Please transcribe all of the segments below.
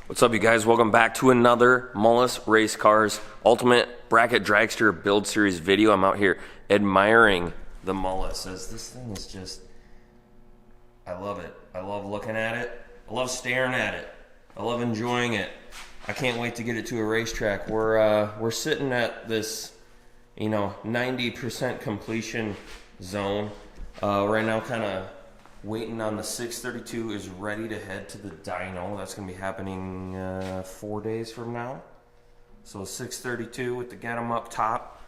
What's up, you guys? Welcome back to another Mullis Race Cars Ultimate Bracket Dragster Build Series video. I'm out here admiring the Mullis, as this thing is just, I love it. I love looking at it. I love staring at it. I love enjoying it. I can't wait to get it to a racetrack. We're sitting at this, 90% completion zone right now, kind of waiting on the 632 is ready to head to the dyno. That's going to be happening 4 days from now. So 632 with the get 'em up top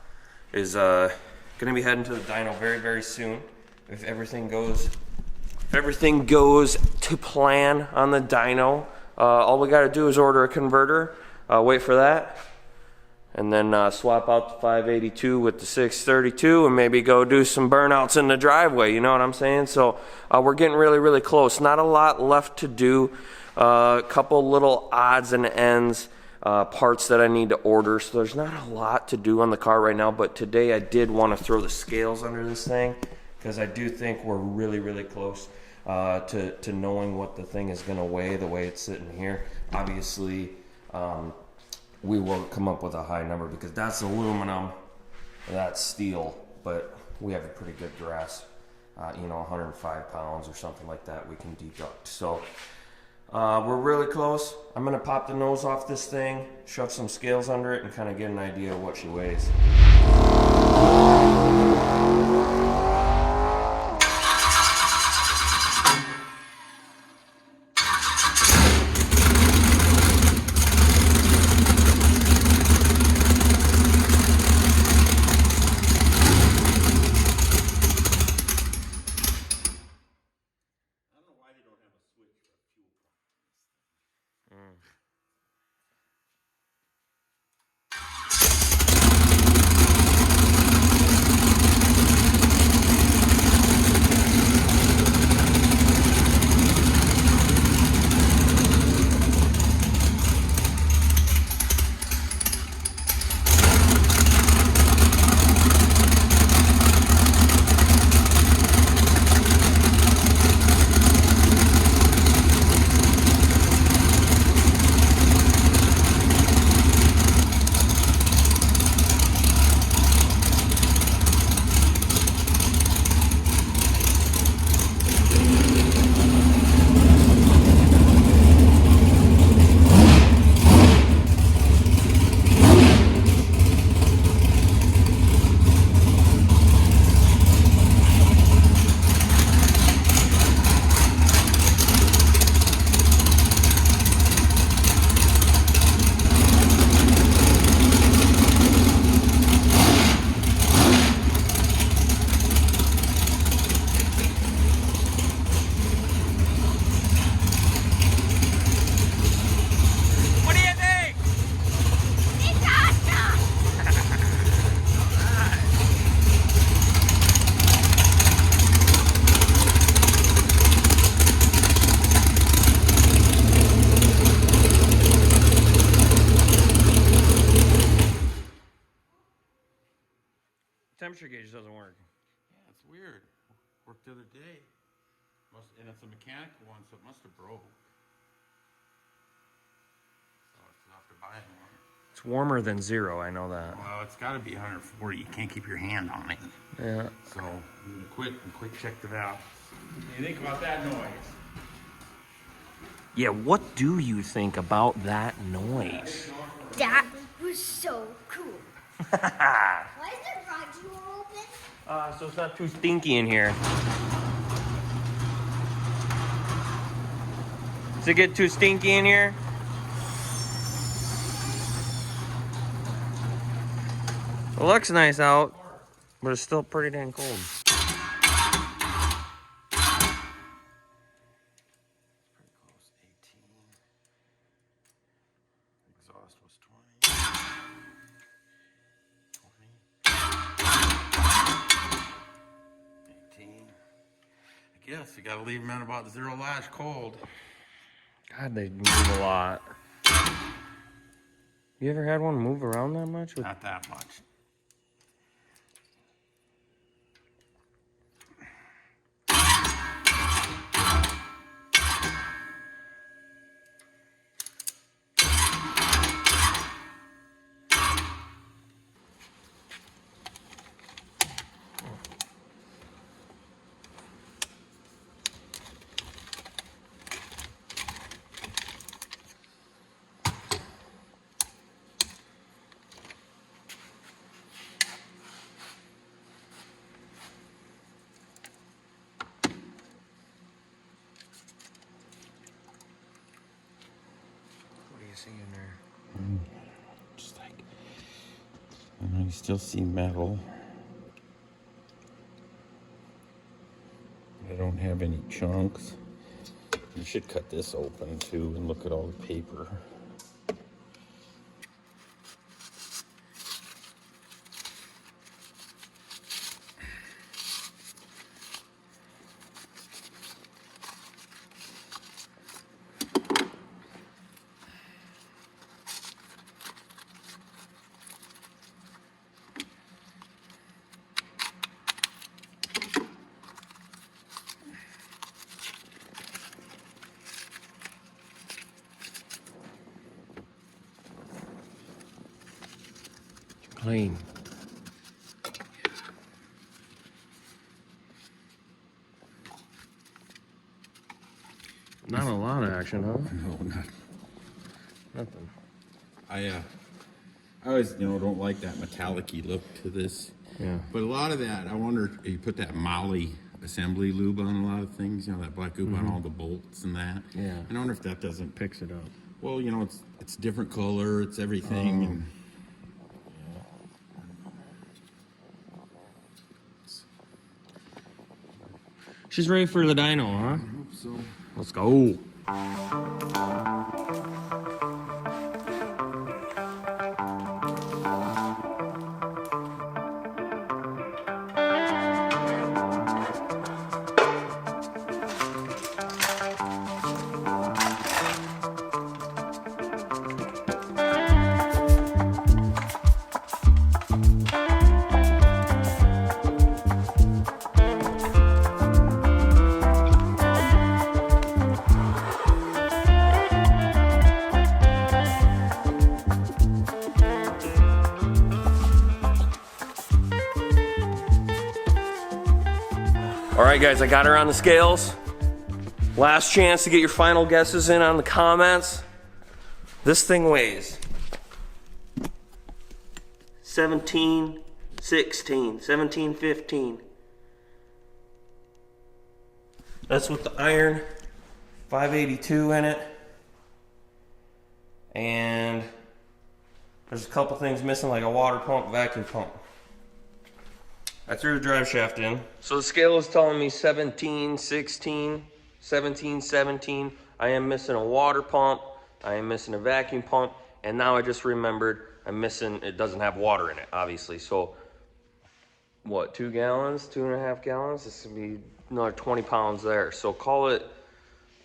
is going to be heading to the dyno very, very soon. If everything goes to plan on the dyno, all we got to do is order a converter, wait for that, and then swap out the 582 with the 632 and maybe go do some burnouts in the driveway, you know what I'm saying? So we're getting really, really close. Not a lot left to do. A couple little odds and ends, parts that I need to order. So there's not a lot to do on the car right now, but today I did want to throw the scales under this thing because I do think we're really, really close to knowing what the thing is going to weigh the way it's sitting here. Obviously, we won't come up with a high number because that's aluminum, that's steel, but we have a pretty good grasp. 105 pounds or something like that we can deduct. So we're really close. I'm gonna pop the nose off this thing, shove some scales under it, and kind of get an idea of what she weighs. Temperature gauge doesn't work. Yeah, it's weird. Worked the other day. And it's a mechanical one, so it must have broke. So it's not to buy anymore. It's warmer than 0, I know that. Well, it's got to be 140. You can't keep your hand on it. Yeah. So I'm gonna quick check the valve. What do you think about that noise? Yeah, what do you think about that noise? That was so cool. Why is the garage door open? So it's not too stinky in here. Does it get too stinky in here? It looks nice out, but it's still pretty dang cold. Exhaust was 20. I guess you gotta leave them at about 0 lash cold. God, they move a lot. You ever had one move around that much? Not that much. see in there. Just like, I know you still see metal. I don't have any chunks. You should cut this open too and look at all the paper. Clean. Not a lot of action, huh? No, not. Nothing. I always, don't like that metallic-y look to this. Yeah. But a lot of that, I wonder if you put that Molly assembly lube on a lot of things, that black lube on all the bolts and that. Yeah. I wonder if that doesn't Picks it up. Well, it's different color, it's everything. And She's ready for the dyno, huh? I hope so. Let's go. All right, guys, I got her on the scales. Last chance to get your final guesses in on the comments. This thing weighs 17, 16, 17, 15. That's with the iron 582 in it. And there's a couple things missing, like a water pump, vacuum pump. I threw the drive shaft in. So the scale is telling me 17, 16, 17, 17. I am missing a water pump. I am missing a vacuum pump. And now I just remembered I'm missing, it doesn't have water in it, obviously. So what, 2 gallons, 2.5 gallons? This would be another 20 pounds there. So call it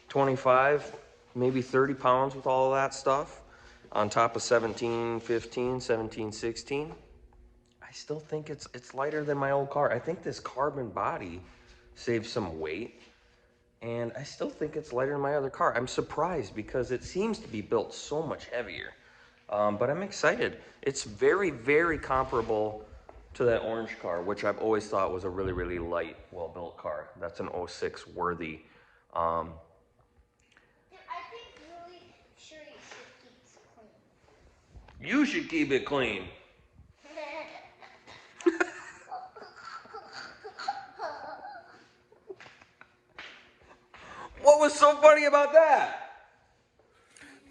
25, maybe 30 pounds with all of that stuff on top of 17, 15, 17, 16. I still think it's lighter than my old car. I think this carbon body saves some weight, and I still think it's lighter than my other car. I'm surprised because it seems to be built so much heavier, but I'm excited. It's very, very comparable to that orange car, which I've always thought was a really, really light, well-built car. That's an 06 worthy. I think really sure you should keep it clean. You should keep it clean. What was so funny about that?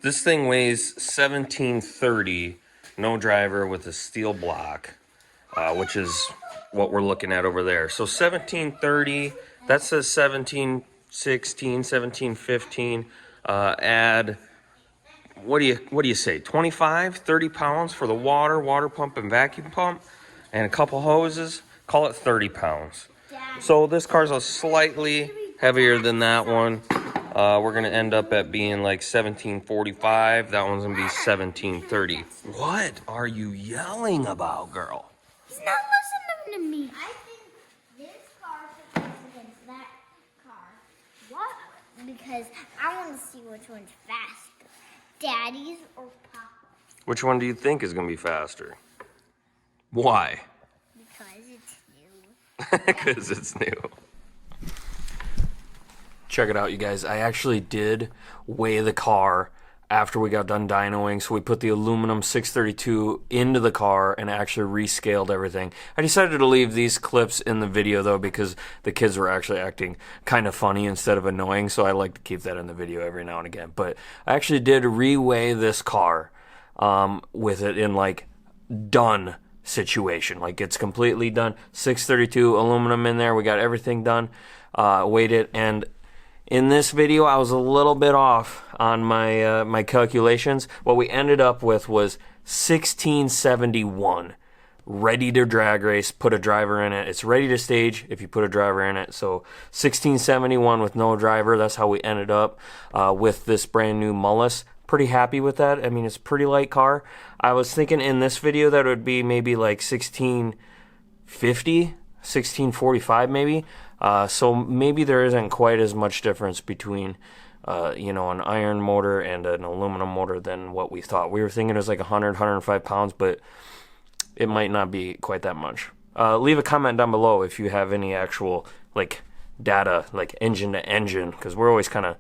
This thing weighs 1730, no driver with a steel block, which is what we're looking at over there. So 1730, that says 1716, 1715. Add, what do you say, 25, 30 pounds for the water pump and vacuum pump, and a couple hoses, call it 30 pounds. So this car's a slightly heavier than that one. We're gonna end up at being like 1745. That one's gonna be 1730. What are you yelling about, girl? He's not listening to me. I think this car should race against that car. What? Because I want to see which one's faster. Daddy's or Papa's? Which one do you think is gonna be faster? Why? Because it's new. Because it's new. Check it out, you guys. I actually did weigh the car after we got done dynoing. So we put the aluminum 632 into the car and actually rescaled everything. I decided to leave these clips in the video though because the kids were actually acting kind of funny instead of annoying, so I like to keep that in the video every now and again. But I actually did reweigh this car with it in like done situation, like it's completely done. 632 aluminum in there, we got everything done, weighed it, and in this video I was a little bit off on my my calculations. What we ended up with was 1671 ready to drag race, put a driver in it. It's ready to stage if you put a driver in it. So 1671 with no driver, that's how we ended up with this brand new Mullis. Pretty happy with that. I mean, it's a pretty light car. I was thinking in this video that it would be maybe like 1650, 1645 maybe. So maybe there isn't quite as much difference between you know, an iron motor and an aluminum motor than what we thought. We were thinking it was like 100, 105 pounds, but it might not be quite that much. Leave a comment down below if you have any actual like data, like engine to engine, because we're always kind of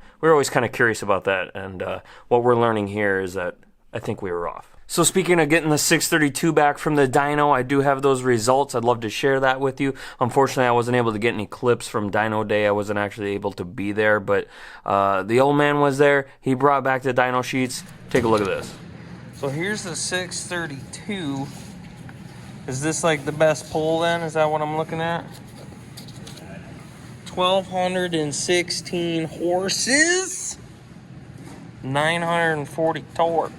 curious about that. And what we're learning here is that I think we were off. So speaking of getting the 632 back from the dyno, I do have those results. I'd love to share that with you. Unfortunately, I wasn't able to get any clips from dyno day. I wasn't actually able to be there, but the old man was there. He brought back the dyno sheets. Take a look at this. So here's the 632. Is this like the best pull then? Is that what I'm looking at? 1,216 horses, 940 torque.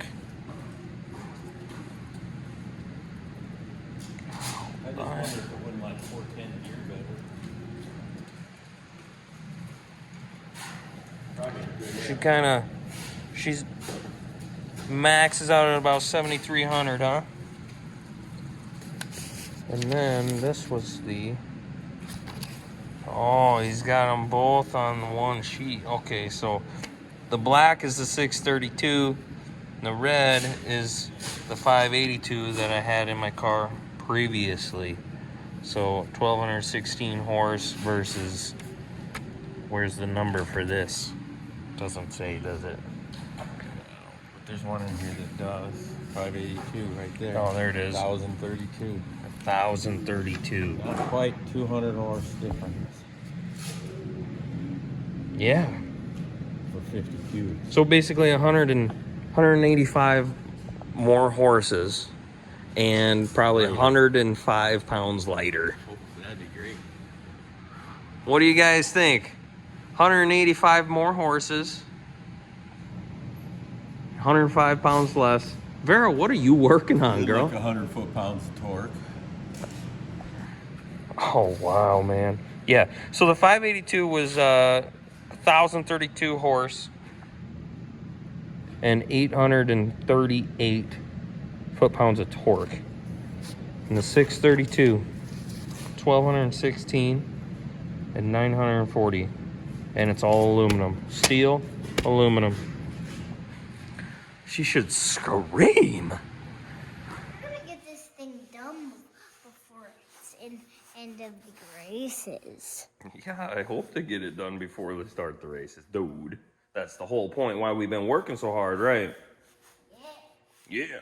I just wonder if it wouldn't like 410 gear better. She's maxes out at about 7,300, huh? And then this was the, oh, he's got them both on one sheet. Okay, so the black is the 632, the red is the 582 that I had in my car previously. So 1,216 horse versus, where's the number for this? Doesn't say, does it? But there's one in here that does. 582 right there. Oh, there it is. 1,032. 1,032. Not quite 200 horse difference Yeah. for 50 cubes. So basically 185 more horses and probably 105 pounds lighter. Oh, that'd be great. What do you guys think? 185 more horses, 105 pounds less. Vera, what are you working on, girl? Like 100 foot-pounds of torque. Oh, wow, man. Yeah, so the 582 was 1,032 horse and 838 foot-pounds of torque. And the 632, 1,216 and 940. And it's all aluminum. Steel, aluminum. She should scream. I'm gonna get this thing done before it's in end of the races. Yeah, I hope to get it done before we start the races, dude. That's the whole point why we've been working so hard, right? Yeah. Yeah.